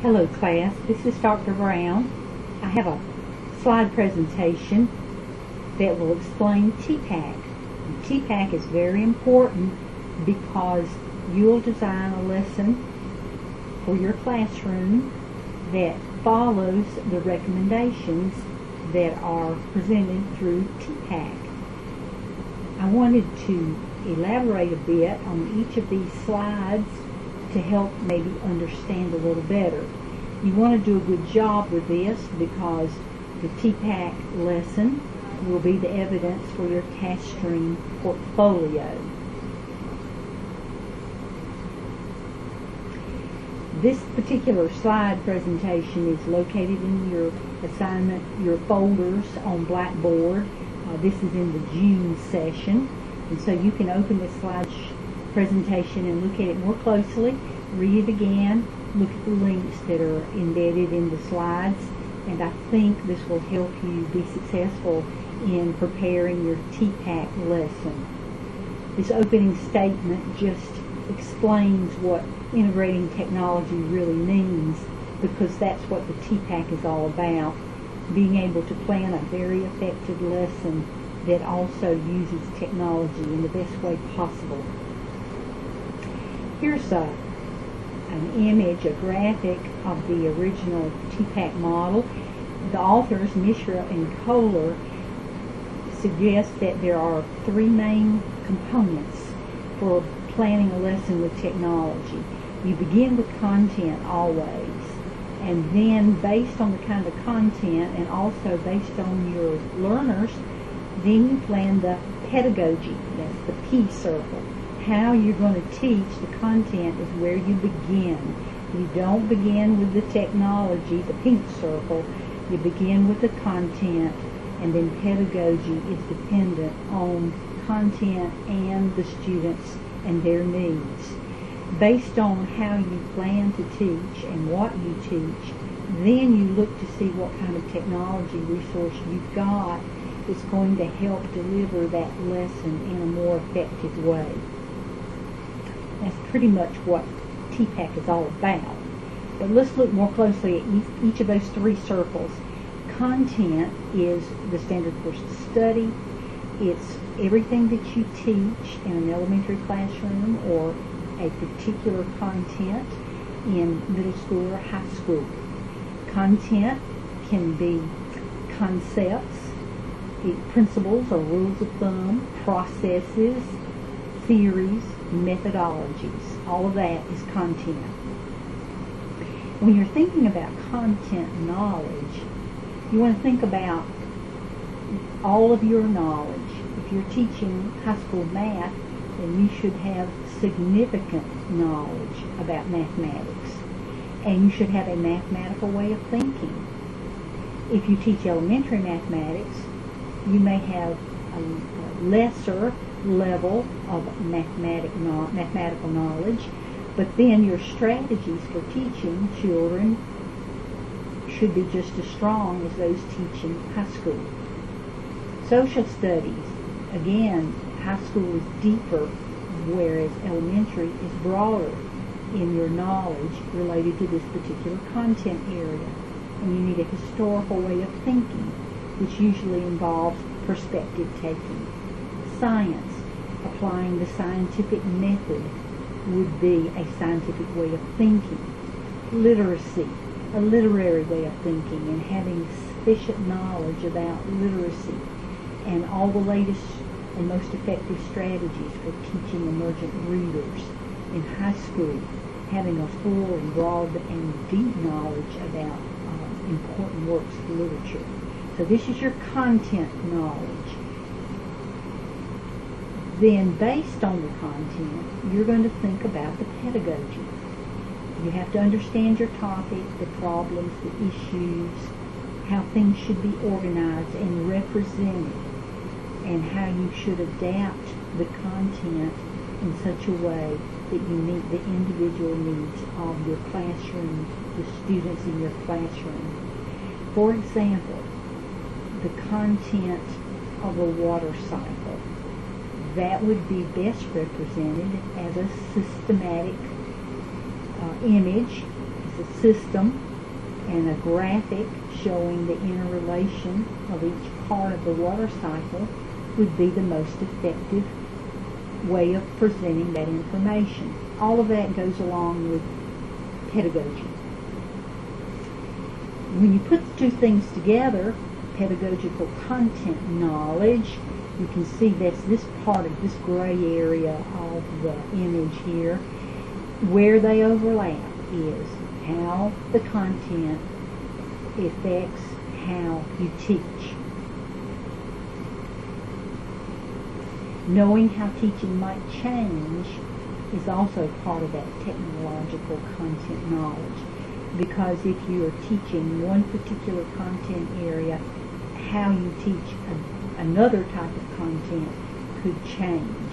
Hello class, this is Dr. Brown. I have a slide presentation that will explain Tpack. Tpack is very important because you'll design a lesson for your classroom that follows the recommendations that are presented through Tpack. I wanted to elaborate a bit on each of these slides to help maybe understand a little better. You want to do a good job with this because the Tpack lesson will be the evidence for your task stream portfolio. This particular slide presentation is located in your assignment, your folders on Blackboard. This is in the June session, and so you can open this slide presentation and look at it more closely, read it again, look at the links that are embedded in the slides, and I think this will help you be successful in preparing your Tpack lesson. This opening statement just explains what integrating technology really means, because that's what the Tpack is all about, being able to plan a very effective lesson that also uses technology in the best way possible. Here's an image, a graphic of the original Tpack model. The authors, Mishra and Kohler, suggest that there are three main components for planning a lesson with technology. You begin with content always, and then based on the kind of content and also based on your learners, then you plan the pedagogy. That's the P circle. How you're going to teach the content is where you begin. You don't begin with the technology, the pink circle. You begin with the content, and then pedagogy is dependent on content and the students and their needs. Based on how you plan to teach and what you teach, then you look to see what kind of technology resource you've got that's going to help deliver that lesson in a more effective way. That's pretty much what Tpack is all about. But let's look more closely at each of those three circles. Content is the standard course of study. It's everything that you teach in an elementary classroom or a particular content in middle school or high school. Content can be concepts, principles or rules of thumb, processes, theories, methodologies. All of that is content. When you're thinking about content knowledge, you want to think about all of your knowledge. If you're teaching high school math, then you should have significant knowledge about mathematics, and you should have a mathematical way of thinking. If you teach elementary mathematics, you may have a lesser level of mathematical knowledge, but then your strategies for teaching children should be just as strong as those teaching high school. Social studies, again, high school is deeper, whereas elementary is broader in your knowledge related to this particular content area. And you need a historical way of thinking, which usually involves perspective taking. Science, applying the scientific method, would be a scientific way of thinking. Literacy, a literary way of thinking, and having sufficient knowledge about literacy and all the latest and most effective strategies for teaching emergent readers. In high school, having a full and broad and deep knowledge about important works of literature. So this is your content knowledge. Then, based on the content, you're going to think about the pedagogy. You have to understand your topic, the problems, the issues, how things should be organized and represented, and how you should adapt the content in such a way that you meet the individual needs of your classroom, the students in your classroom. For example, the content of a water cycle. That would be best represented as a systematic image, a system and a graphic showing the interrelation of each part of the water cycle would be the most effective way of presenting that information. All of that goes along with pedagogy. When you put the two things together, pedagogical content knowledge, you can see that's this part of this gray area of the image here. Where they overlap is how the content affects how you teach. Knowing how teaching might change is also part of that technological content knowledge, because if you are teaching one particular content area, how you teach another type of content could change.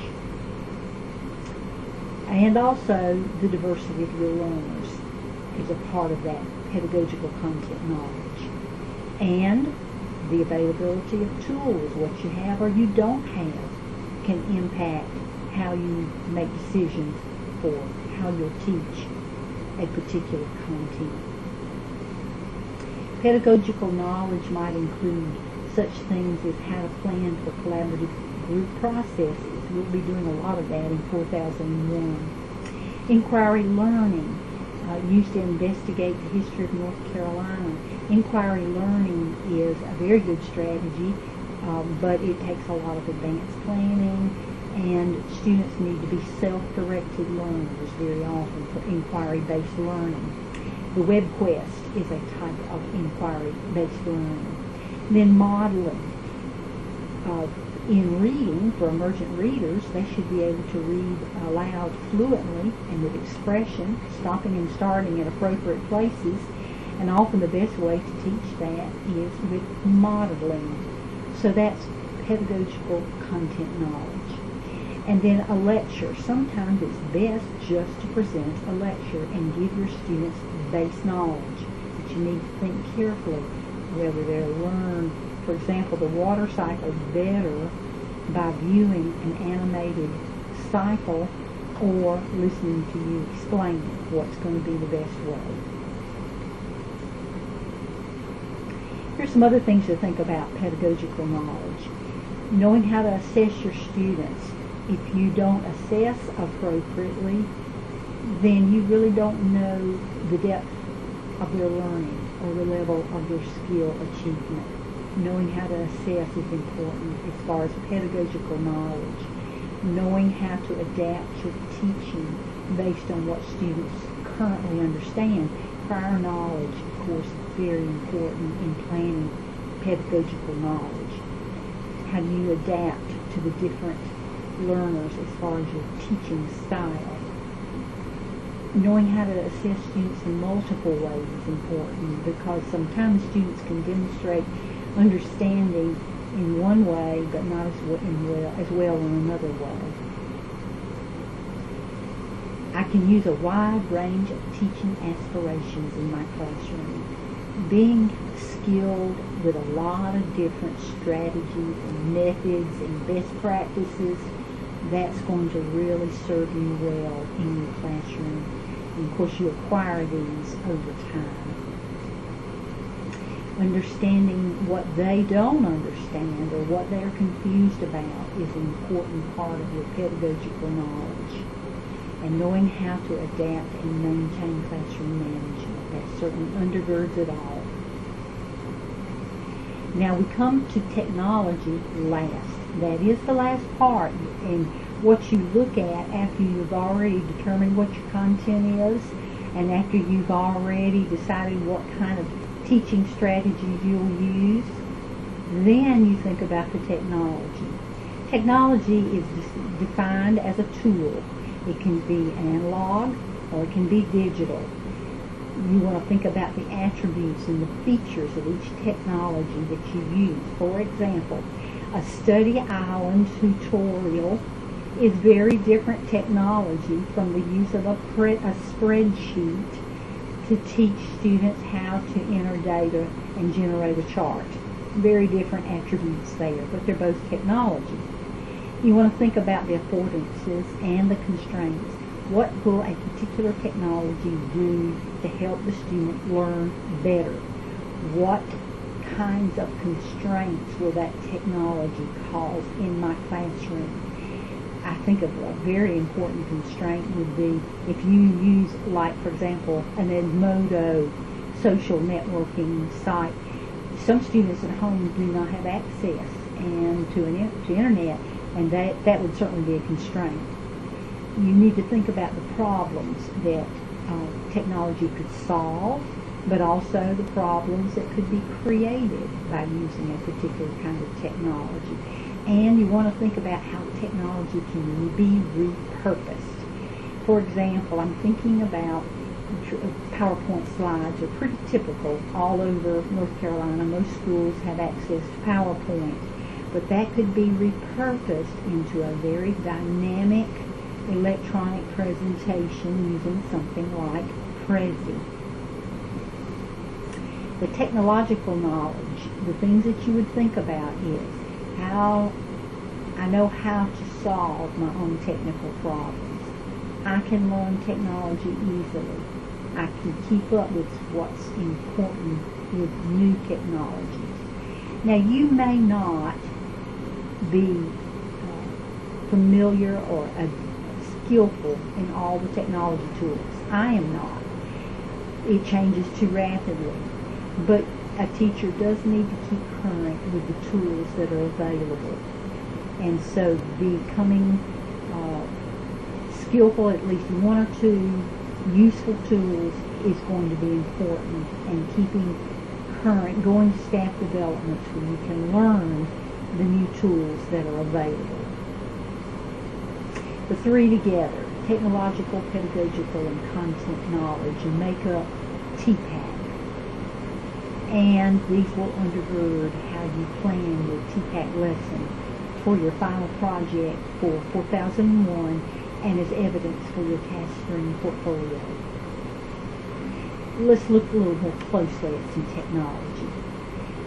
And also the diversity of your learners is a part of that pedagogical content knowledge. And the availability of tools, what you have or you don't have, can impact how you make decisions for how you'll teach a particular content. Pedagogical knowledge might include such things as how to plan for collaborative group processes. We'll be doing a lot of that in 4001. Inquiry learning, used to investigate the history of North Carolina. Inquiry learning is a very good strategy, but it takes a lot of advanced planning, and students need to be self-directed learners very often for inquiry-based learning. The web quest is a type of inquiry-based learning. Then modeling. In reading, for emergent readers, they should be able to read aloud fluently and with expression, stopping and starting at appropriate places, and often the best way to teach that is with modeling. So that's pedagogical content knowledge. And then a lecture. Sometimes it's best just to present a lecture and give your students base knowledge, but you need to think carefully whether they'll learn, for example, the water cycle better by viewing an animated cycle or listening to you explain it, what's going to be the best way. Here's some other things to think about pedagogical knowledge. Knowing how to assess your students. If you don't assess appropriately, then you really don't know the depth of their learning or the level of their skill achievement. Knowing how to assess is important as far as pedagogical knowledge. Knowing how to adapt your teaching based on what students currently understand. Prior knowledge, of course, is very important in planning pedagogical knowledge. How do you adapt to the different learners as far as your teaching style? Knowing how to assess students in multiple ways is important, because sometimes students can demonstrate understanding in one way but not as well in another way. I can use a wide range of teaching aspirations in my classroom. Being skilled with a lot of different strategies and methods and best practices, that's going to really serve you well in your classroom. And of course, you acquire these over time. Understanding what they don't understand or what they're confused about is an important part of your pedagogical knowledge. And knowing how to adapt and maintain classroom management, that certainly undergirds it all. Now we come to technology last. That is the last part, and what you look at after you've already determined what your content is, and after you've already decided what kind of teaching strategies you'll use, then you think about the technology. Technology is defined as a tool. It can be analog or it can be digital. You want to think about the attributes and the features of each technology that you use. For example, a study island tutorial is very different technology from the use of a spreadsheet to teach students how to enter data and generate a chart. Very different attributes there, but they're both technology. You want to think about the affordances and the constraints. What will a particular technology do to help the student learn better? What kinds of constraints will that technology cause in my classroom? I think of a very important constraint would be if you use, like, for example, an Edmodo social networking site. Some students at home do not have access to internet, and that would certainly be a constraint. You need to think about the problems that technology could solve, but also the problems that could be created by using a particular kind of technology. And you want to think about how technology can be repurposed. For example, I'm thinking about PowerPoint slides are pretty typical all over North Carolina. Most schools have access to PowerPoint, but that could be repurposed into a very dynamic electronic presentation using something like Prezi. The technological knowledge, the things that you would think about is how I know how to solve my own technical problems. I can learn technology easily. I can keep up with what's important with new technologies. Now, you may not be familiar or skillful in all the technology tools. I am not. It changes too rapidly. But a teacher does need to keep current with the tools that are available. And so becoming skillful, at least one or two useful tools is going to be important, and keeping current, going to staff developments where you can learn the new tools that are available. The three together, technological, pedagogical, and content knowledge, make up Tpack. And these will undergird how you plan your Tpack lesson for your final project for 4001 and as evidence for your task stream portfolio. Let's look a little more closely at some technology.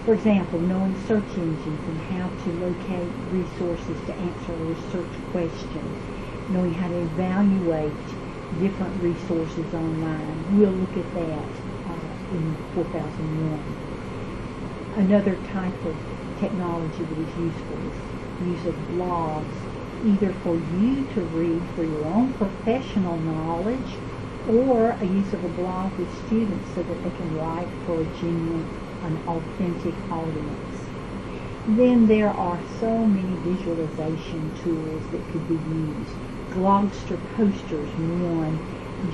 For example, knowing search engines and how to locate resources to answer a research question, knowing how to evaluate different resources online. We'll look at that in 4001. Another type of technology that is useful is use of blogs, either for you to read for your own professional knowledge, or a use of a blog with students so that they can write for a genuine, an authentic audience. Then there are so many visualization tools that could be used. Glogster posters, one.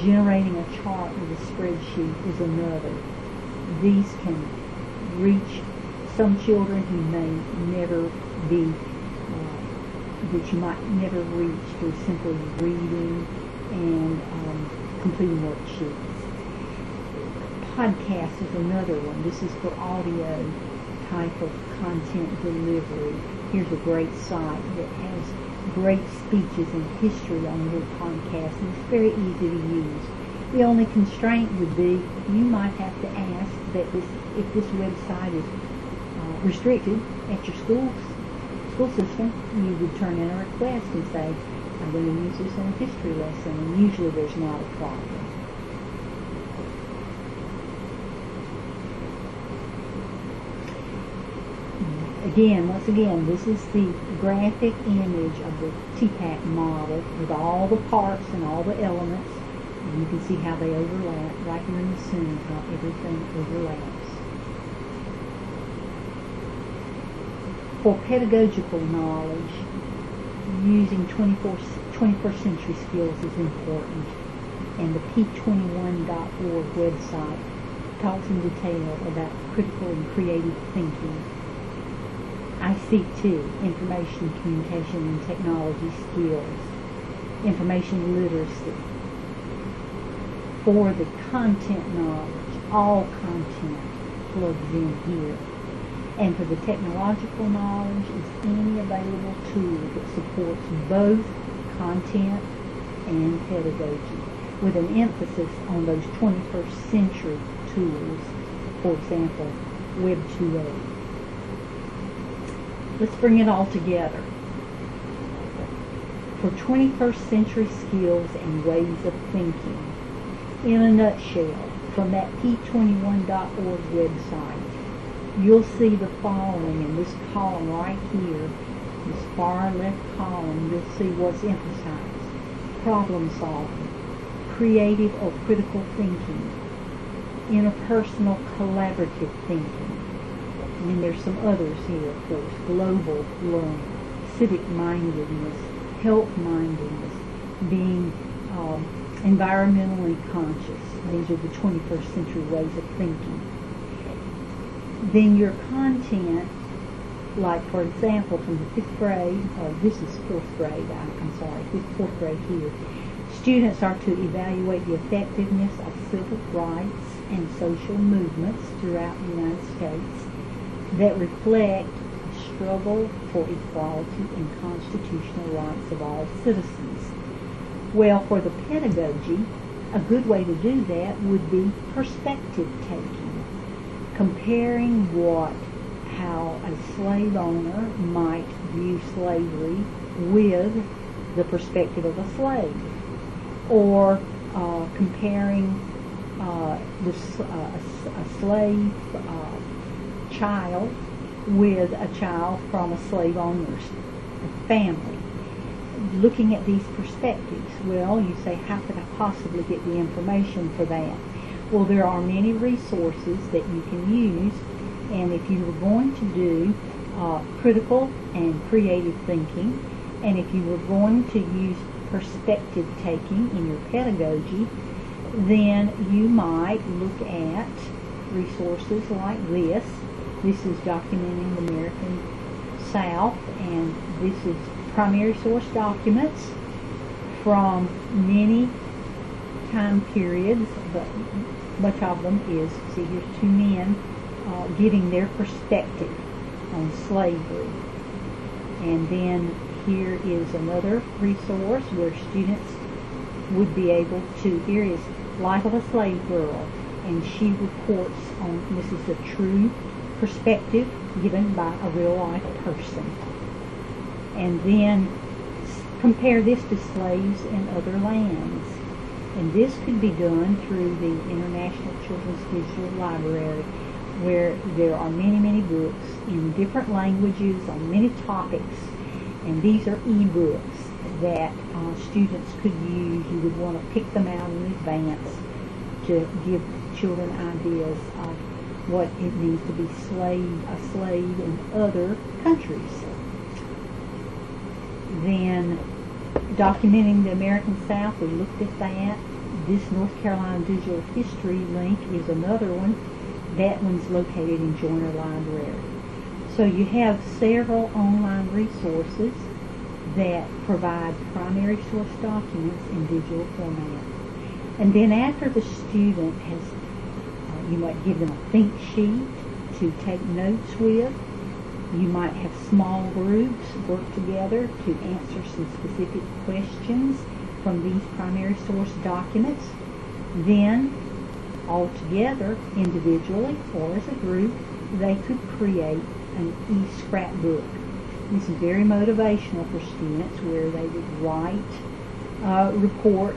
Generating a chart with a spreadsheet is another. These can reach some children who may never be, that you might never reach through simply reading and completing worksheets. Podcast is another one. This is for audio type of content delivery. Here's a great site that has great speeches and history on your podcast, and it's very easy to use. The only constraint would be you might have to ask that if this website is restricted at your school system, you would turn in a request and say, I'm going to use this in a history lesson, and usually there's not a problem. Once again, this is the graphic image of the Tpack model with all the parts and all the elements. And you can see how they overlap right here in the center, how everything overlaps. For pedagogical knowledge, using 21st century skills is important. And the p21.org website talks in detail about critical and creative thinking. ICT, information, communication, and technology skills, information literacy. For the content knowledge, all content plugs in here. And for the technological knowledge, is any available tool that supports both content and pedagogy, with an emphasis on those 21st century tools, for example, Web 2.0. Let's bring it all together. for 21st century skills and ways of thinking. In a nutshell, from that p21.org website, you'll see the following in this column right here, this far left column. You'll see what's emphasized: problem solving, creative or critical thinking, interpersonal collaborative thinking, and then there's some others here, of course: global learning, civic mindedness, health mindedness, being environmentally conscious. These are the 21st century ways of thinking. Then your content, like for example from the 5th grade, or this is 4th grade, fourth grade here, students are to evaluate the effectiveness of civil rights and social movements throughout the United States that reflect the struggle for equality and constitutional rights of all citizens. Well, for the pedagogy, a good way to do that would be perspective taking, comparing how a slave owner might view slavery with the perspective of a slave, or comparing a slave child with a child from a slave owner's family. Looking at these perspectives, well, you say, how could I possibly get the information for that? Well, there are many resources that you can use, and if you were going to do critical and creative thinking, and if you were going to use perspective taking in your pedagogy, then you might look at resources like this. This is Documenting the American South, and this is primary source documents from many time periods, but much of them is, see, here's two men giving their perspective on slavery. And then here is another resource where students would be able to, here is Life of a Slave Girl, and she reports on, this is a true perspective given by a real life person. And then compare this to slaves in other lands. And this could be done through the International Children's Digital Library, where there are many, many books in different languages on many topics. And these are e-books that students could use. You would want to pick them out in advance to give children ideas of what it means to be a slave in other countries. Then Documenting the American South, we looked at that. This North Carolina Digital History link is another one. That one's located in Joyner Library. So you have several online resources that provide primary source documents in digital format. And then after the student has, you might give them a think sheet to take notes with. You might have small groups work together to answer some specific questions from these primary source documents. Then, all together, individually or as a group, they could create an e-scrapbook. This is very motivational for students, where they would write a report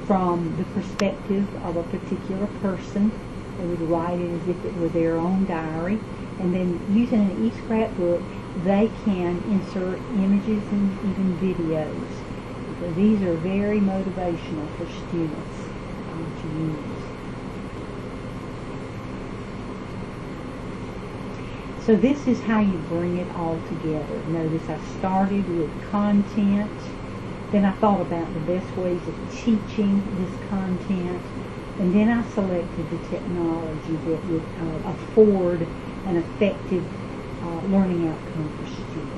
from the perspective of a particular person. They would write it as if it were their own diary. And then using an e-scrapbook, they can insert images and even videos. So these are very motivational for students to use. So this is how you bring it all together. Notice I started with content, then I thought about the best ways of teaching this content, and then I selected the technology that would afford an effective learning outcome for students.